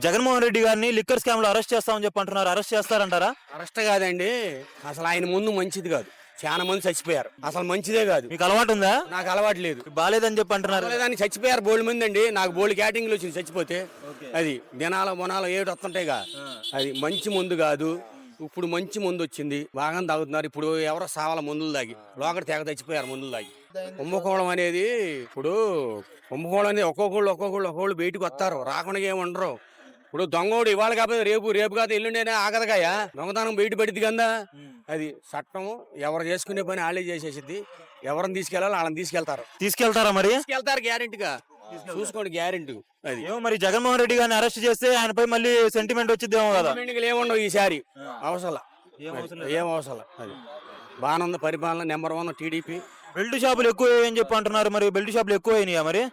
జగన్మోహన్ రెడ్డి గారిని liquor scam లో arrest చేస్తామని చెప్పి అంటున్నారు. అరెస్ట్ చేస్తారంటారా? అరెస్ట్ కాదండి, అసలు ఆయన ముందు మంచిది కాదు. చాలా మంది చచ్చిపోయారు, అసలు మంచిదే కాదు. మీకు అలవాటు ఉందా? నాకు అలవాటు లేదు. బాలేదని చెప్పి అంటున్నారు. దాన్ని చచ్చిపోయారు బోల్డ్ మంది అండి. నాకు బోల్డ్ క్యాటింగ్లు వచ్చింది చచ్చిపోతే. అది దినాల మొనాలు ఏడు వస్తుంటాయిగా. అది మంచి ముందు కాదు. ఇప్పుడు మంచి ముందు వచ్చింది, బాగా తాగుతున్నారు. ఇప్పుడు ఎవరో సావాల మందులు తాగి లోకటి తెగ చచ్చిపోయారు మందులు తాగి. కుంభకోణం అనేది ఇప్పుడు కుంభకోణం అనేది ఒక్కొక్కళ్ళు బయటకు వస్తారు, రాకుండా ఏమి ఉండరు. ఇప్పుడు దొంగోడు ఇవాళ కాకపోతే రేపు కాదు ఎల్లుండేనే ఆగదగాయా. దొంగతనం బయట పడిద్ది కదా. అది చట్టం ఎవరు చేసుకునే పని వాళ్ళే చేసేసిద్ది. ఎవరిని తీసుకెళ్ళాలి వాళ్ళని తీసుకెళ్తారా? మరి తీసుకెళ్తారు గ్యారెంటీగా. చూసుకోండి గ్యారెంటీ. అది ఏమో మరి జగన్మోహన్ రెడ్డి గారిని అరెస్ట్ చేస్తే ఆయనపై మళ్ళీ సెంటిమెంట్ వచ్చిద్దేమో కదా. ఏముండవు ఈసారి. అవసరం ఏం అవసరం. అది బాగానుంది పరిపాలన. Number 1 TDP. బెల్ట్ షాపులు ఎక్కువ అని చెప్పి అంటున్నారు. మరి బెల్ట్ షాపులు ఎక్కువ అయినాయా? మరి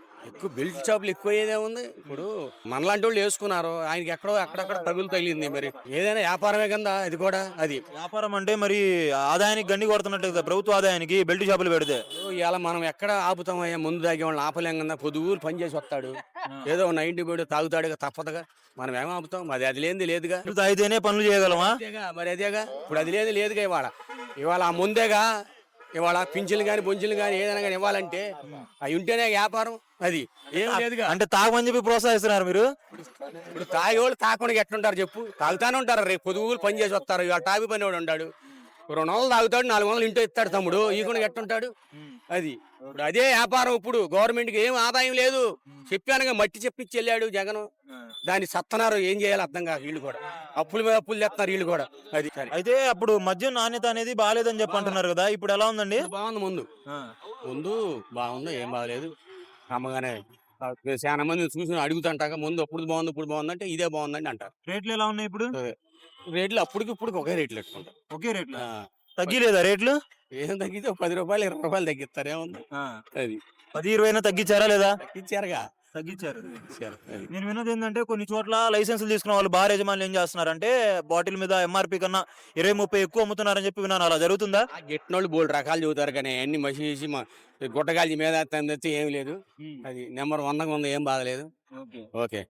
బెల్ట్ షాపులు ఎక్కువ అయ్యేదే ఉంది. ఇప్పుడు మనలాంటి వాళ్ళు వేసుకున్నారు, ఆయనకి అక్కడక్కడ తగిలింది. మరి ఏదైనా వ్యాపారమే కదా అది కూడా. అది వ్యాపారం అంటే మరి ఆదాయానికి గండి కొడుతున్నట్టు కదా, ప్రభుత్వ ఆదాయానికి బెల్ట్ షాపులు పెడితే. ఇలా మనం ఎక్కడ ఆపుతామయ్యా? ముందు తాగే వాళ్ళని ఆపలేం కదా. పొద్దుగూరు పని చేసి వస్తాడు, ఏదో 90 పోయి తాగుతాడు, తప్పదుగా. మనం ఏం ఆపుతాం? మరి అది లేదుగా. తాగితేనే పనులు చేయగలమా? మరి అదేగా. ఇప్పుడు అది లేదుగా. ఇవాళ ఆ ముందేగా. ఇవాళ పింఛన్లు కానీ బొంచులు కానీ ఏదైనా కానీ ఇవ్వాలంటే అవి ఉంటేనే వ్యాపారం. అది ఏం లేదుగా. అంటే తాగమని చెప్పి ప్రోత్సహిస్తున్నారు మీరు. ఇప్పుడు తాగేవాళ్ళు తాగకుండా ఎట్లుంటారు చెప్పు? తాగుతానే ఉంటారు. రేపు పొదుగులు పని చేసి వస్తారు. ఇవాళ టాపీ పని వాడు ఉంటాడు, 200 తాగుతాడు, 400 ఇంటో ఇస్తాడు తమ్ముడు. ఈ కూడా ఎట్టుంటాడు? అది ఇప్పుడు అదే వ్యాపారం. ఇప్పుడు గవర్నమెంట్ కి ఏం ఆదాయం లేదు. చెప్పానుగా, మట్టి చెప్పించి వెళ్ళాడు జగన్. దాన్ని సత్తనారు. ఏం చేయాలి అర్థం కాక వీళ్ళు కూడా అప్పుల మీద అప్పులు తెస్తున్నారు వీళ్ళు కూడా. అది అయితే అప్పుడు మద్యం నాణ్యత అనేది బాగాలేదని చెప్పి అంటున్నారు కదా, ఇప్పుడు ఎలా ఉందండి? బాగుంది. ముందు బాగుంది, ఏం బాగలేదు. అమ్మగానే చాలా మంది చూసి అడుగుతుంటాక ముందు అప్పుడు బాగుంది ఇప్పుడు బాగుంది అంటే ఇదే బాగుందని అంటారు. రేట్లు ఎలా ఉన్నాయి ఇప్పుడు? రేట్లు అప్పటికి ఒకే రేట్లు పెట్టుకుంటారు. ఒకే రేట్లు తగ్గిలేదా? రేట్లు ఏం తగ్గితే 10 రూపాయలు 20 రూపాయలు తగ్గిస్తారు. ఏముంది అది 10-20 తగ్గించారా లేదా? తగ్గించారు. నేను విన్నది ఏంటంటే కొన్ని చోట్ల లైసెన్సులు తీసుకున్న వాళ్ళు బార్ యజమానులు ఏం చేస్తున్నారంటే బాటిల్ మీద ఎంఆర్పీ కన్నా 20-30 ఎక్కువ అమ్ముతున్నారని చెప్పి విన్నాను. అలా జరుగుతుందా? గిట్టినోళ్ళు బోల్డ్ రకాలు చెబుతారు కానీ అన్ని మసి గుట్టగాల్చి మీద ఏం లేదు. అది నెంబర్ 100 ఏం బాగలేదు. ఓకే.